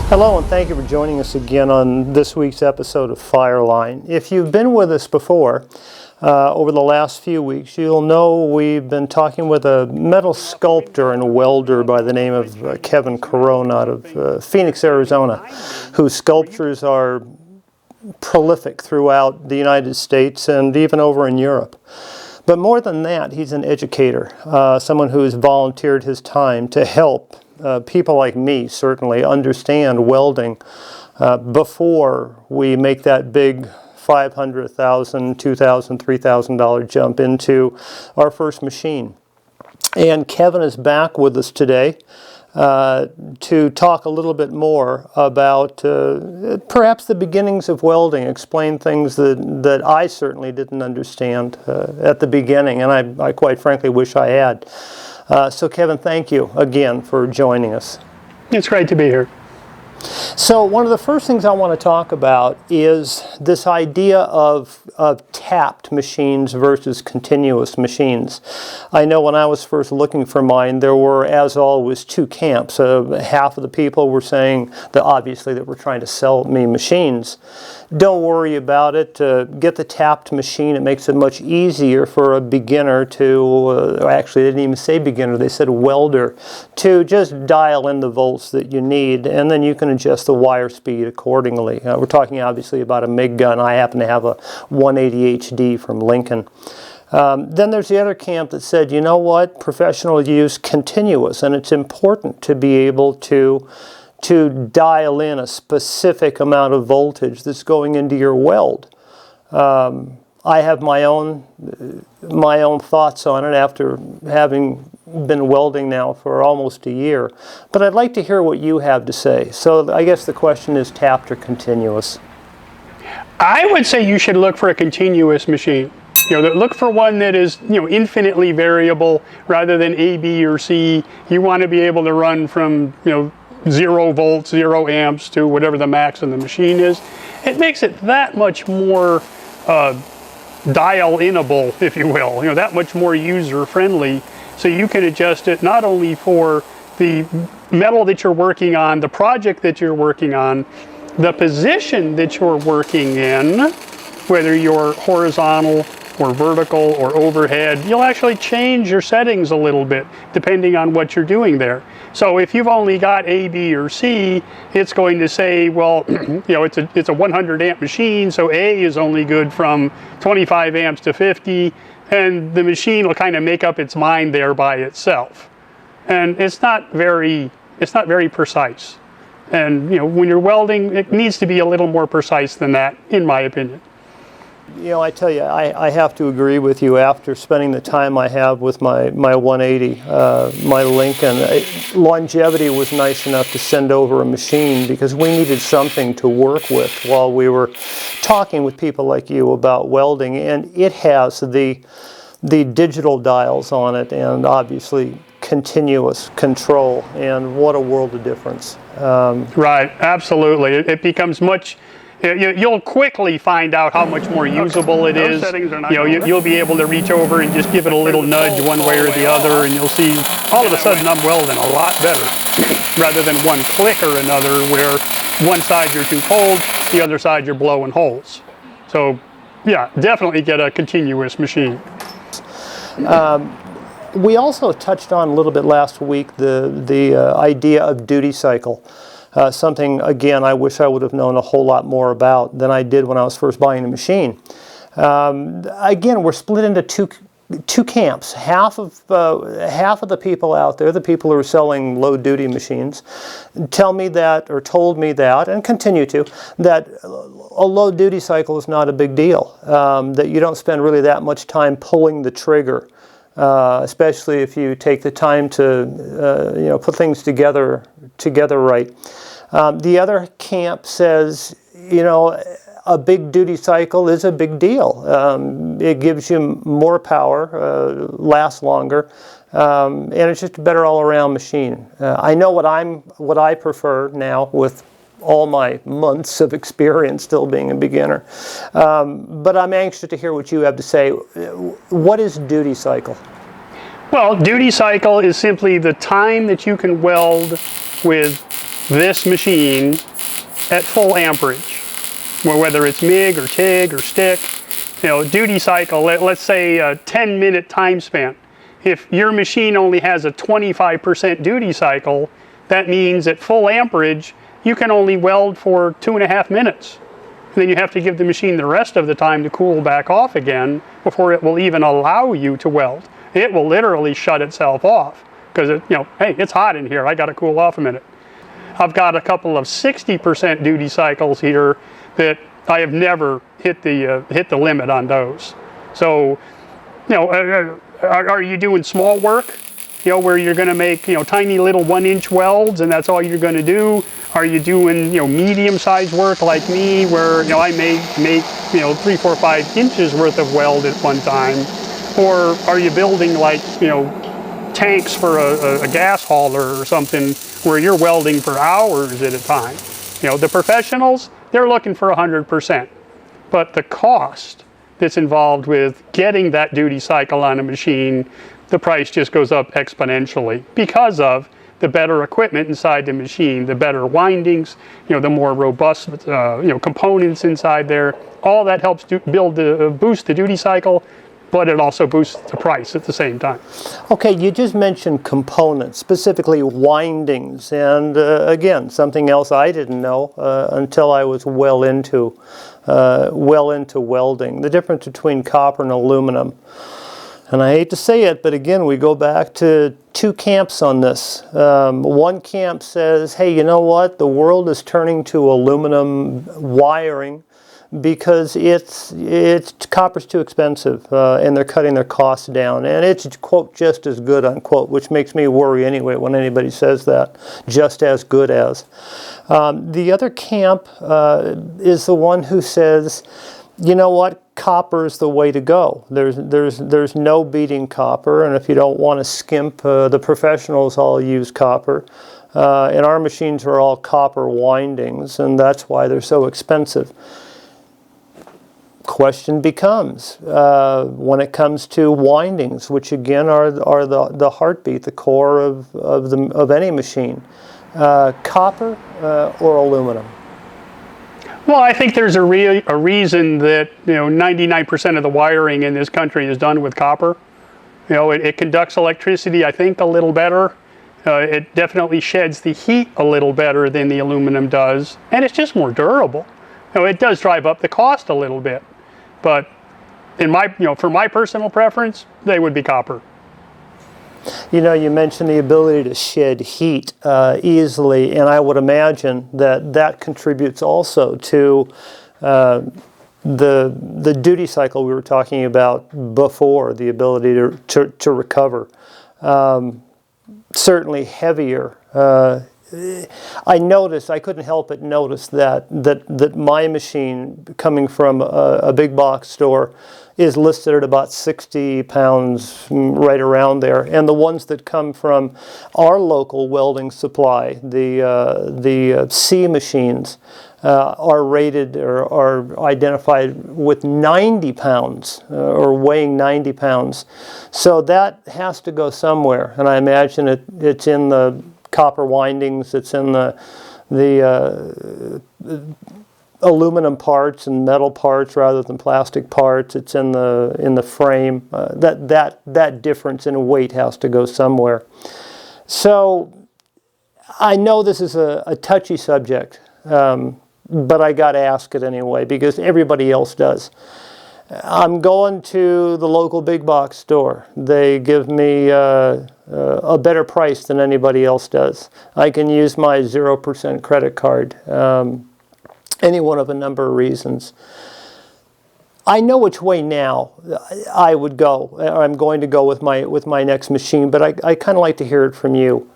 Hello, and thank you for joining us again on this week's episode of Fireline. If you've been with us before, over the last few weeks, you'll know we've been talking with a metal sculptor and welder by the name of Kevin Caron out of Phoenix, Arizona, whose sculptures are prolific throughout the United States and even over in Europe. But more than that, he's an educator, someone who has volunteered his time to help people like me, certainly, understand welding before we make that big $500,000, $2,000, $3,000 jump into our first machine. And Kevin is back with us today to talk a little bit more about perhaps the beginnings of welding, explain things that I certainly didn't understand at the beginning, and I quite frankly wish I had. So Kevin, thank you again for joining us. It's great to be here. So one of the first things I want to talk about is this idea of tapped machines versus continuous machines. I know when I was first looking for mine, there were, as always, two camps. Half of the people were saying that obviously that were trying to sell me machines. Don't worry about it. Get the tapped machine. It makes it much easier for a beginner to, actually they didn't even say beginner, they said welder, to just dial in the volts that you need, and then you can adjust the wire speed accordingly. We're talking obviously about a MIG gun. I happen to have a 180 HD from Lincoln. Then there's the other camp that said, you know what, professional use continuous, and it's important to be able to dial in a specific amount of voltage that's going into your weld. I have my own thoughts on it after having been welding now for almost a year, but I'd like to hear what you have to say. So I guess the question is tapped or continuous? I would say you should look for a continuous machine. Look for one that is, infinitely variable rather than A, B, or C. You want to be able to run from, 0 volts, 0 amps to whatever the max of the machine is. It makes it that much more dial-inable, if you will, that much more user-friendly. So you can adjust it not only for the metal that you're working on, the project that you're working on, the position that you're working in, whether you're horizontal or vertical or overhead. You'll actually change your settings a little bit depending on what you're doing there. So if you've only got A, B, or C, it's going to say, well, it's a 100 amp machine, so A is only good from 25 amps to 50, and the machine will kind of make up its mind there by itself. And it's not very precise. And when you're welding, it needs to be a little more precise than that, in my opinion. I tell you, I have to agree with you after spending the time I have with my 180, my Lincoln. Longevity was nice enough to send over a machine because we needed something to work with while we were talking with people like you about welding, and it has the digital dials on it and obviously continuous control, and what a world of difference. Right, absolutely. It becomes much. You'll quickly find out how much more usable it is. You'll be able to reach over and just give it a little nudge one way or the other, and you'll see all of a sudden I'm welding a lot better rather than one click or another where one side you're too cold, the other side you're blowing holes. So yeah, definitely get a continuous machine. We also touched on a little bit last week the idea of duty cycle. Something, again, I wish I would have known a whole lot more about than I did when I was first buying the machine. Again, we're split into two camps. Half of the people out there, the people who are selling low-duty machines, tell me that, or told me that, and continue to, that a low-duty cycle is not a big deal, that you don't spend really that much time pulling the trigger. Especially if you take the time to put things together right. The other camp says, a big duty cycle is a big deal. It gives you more power, lasts longer, and it's just a better all-around machine. I know what I prefer now with all my months of experience still being a beginner. But I'm anxious to hear what you have to say. What is duty cycle? Well, duty cycle is simply the time that you can weld with this machine at full amperage, whether it's MIG or TIG or stick, duty cycle, let's say a 10-minute time span. If your machine only has a 25% duty cycle, that means at full amperage, you can only weld for 2.5 minutes. And then you have to give the machine the rest of the time to cool back off again before it will even allow you to weld. It will literally shut itself off because hey, it's hot in here, I gotta cool off a minute. I've got a couple of 60% duty cycles here that I have never hit the limit on those. So, are you doing small work, where you're going to make tiny little 1-inch welds and that's all you're going to do? Are you doing medium-sized work like me, where I may make 3, 4, 5 inches worth of weld at one time? Or are you building like tanks for a gas hauler or something, where you're welding for hours at a time? The professionals, they're looking for 100%. But the cost that's involved with getting that duty cycle on a machine, the price just goes up exponentially because of the better equipment inside the machine, the better windings, the more robust components inside there. All that helps boost the duty cycle, but it also boosts the price at the same time. Okay, you just mentioned components, specifically windings, and again, something else I didn't know until I was well into welding. The difference between copper and aluminum. And I hate to say it, but again, we go back to two camps on this. One camp says, hey, you know what? The world is turning to aluminum wiring because copper's too expensive, and they're cutting their costs down, and it's, quote, just as good, unquote, which makes me worry anyway when anybody says that, just as good as. The other camp is the one who says, you know what, copper is the way to go. There's no beating copper, and if you don't want to skimp, the professionals all use copper. And our machines are all copper windings, and that's why they're so expensive. Question becomes, when it comes to windings, which again are the heartbeat, the core of any machine, copper or aluminum? Well, I think there's a reason that 99% of the wiring in this country is done with copper. It conducts electricity, I think, a little better. It definitely sheds the heat a little better than the aluminum does, and it's just more durable. It does drive up the cost a little bit, but for my personal preference, they would be copper. You mentioned the ability to shed heat easily, and I would imagine that contributes also to the duty cycle we were talking about before, the ability to recover. Certainly heavier. I couldn't help but notice that my machine, coming from a big box store, is listed at about 60 pounds, right around there. And the ones that come from our local welding supply, the C machines, are rated or are identified with 90 pounds or weighing 90 pounds. So that has to go somewhere, and I imagine it's in the copper windings, it's in the aluminum parts and metal parts rather than plastic parts. It's in the frame. That difference in weight has to go somewhere. So I know this is a touchy subject, but I got to ask it anyway because everybody else does. I'm going to the local big box store. They give me a better price than anybody else does. I can use my 0% credit card. Any one of a number of reasons. I know which way now I would go, or I'm going to go with my next machine, but I kind of like to hear it from you.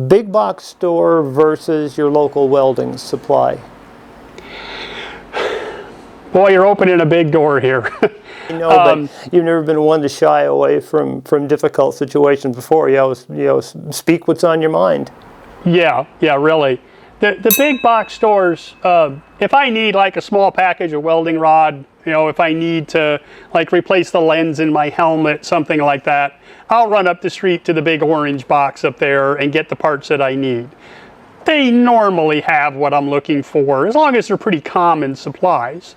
Big box store versus your local welding supply. Boy, you're opening a big door here. I know, but you've never been one to shy away from difficult situations before. You always speak what's on your mind. Yeah, really. The big box stores, if I need like a small package of welding rod, if I need to like replace the lens in my helmet, something like that, I'll run up the street to the big orange box up there and get the parts that I need. they normally have what I'm looking for, as long as they're pretty common supplies.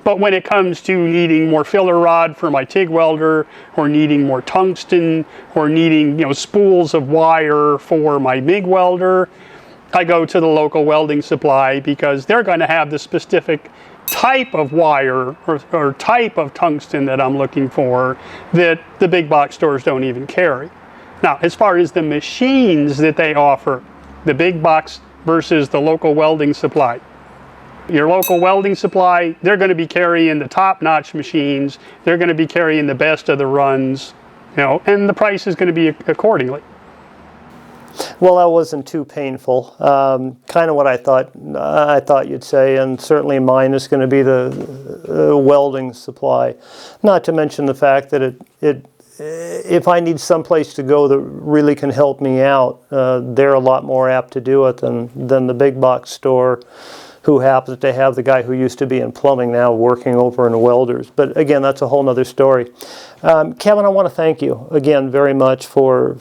But when it comes to needing more filler rod for my TIG welder, or needing more tungsten, or needing, you know, spools of wire for my MIG welder, I go to the local welding supply, because they're going to have the specific type of wire or type of tungsten that I'm looking for that the big box stores don't even carry. Now, as far as the machines that they offer, the big box versus the local welding supply. Your local welding supply, they're going to be carrying the top-notch machines. They're going to be carrying the best of the runs, you know, and the price is going to be accordingly. Well, that wasn't too painful. Kind of what I thought you'd say, and certainly mine is going to be the welding supply. Not to mention the fact that if I need someplace to go that really can help me out, they're a lot more apt to do it than the big box store, who happens to have the guy who used to be in plumbing now working over in welders. But again, that's a whole nother story. Kevin, I want to thank you again very much for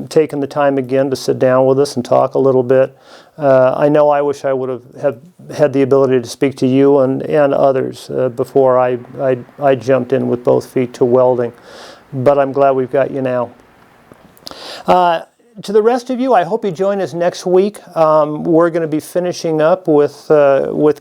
taking the time again to sit down with us and talk a little bit. I know I wish I would have had the ability to speak to you and others before I jumped in with both feet to welding. But I'm glad we've got you now. To the rest of you, I hope you join us next week. We're going to be finishing up with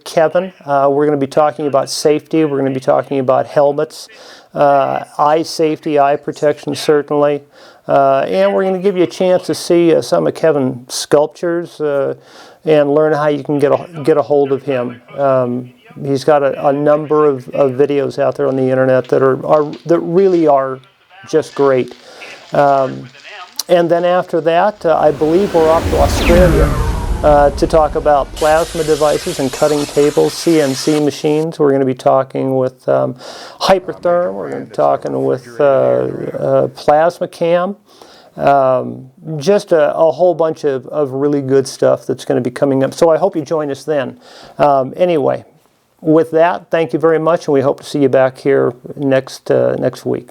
Kevin. We're going to be talking about safety. We're going to be talking about helmets, eye safety, eye protection certainly. And we're going to give you a chance to see some of Kevin's sculptures and learn how you can get a hold of him. He's got a number of videos out there on the internet that really are just great. And then after that, I believe we're off to Australia to talk about plasma devices and cutting tables, CNC machines. We're going to be talking with Hypertherm. We're going to be talking with Plasma Cam. Just a whole bunch of really good stuff that's going to be coming up. So I hope you join us then. Anyway, with that, thank you very much, and we hope to see you back here next week.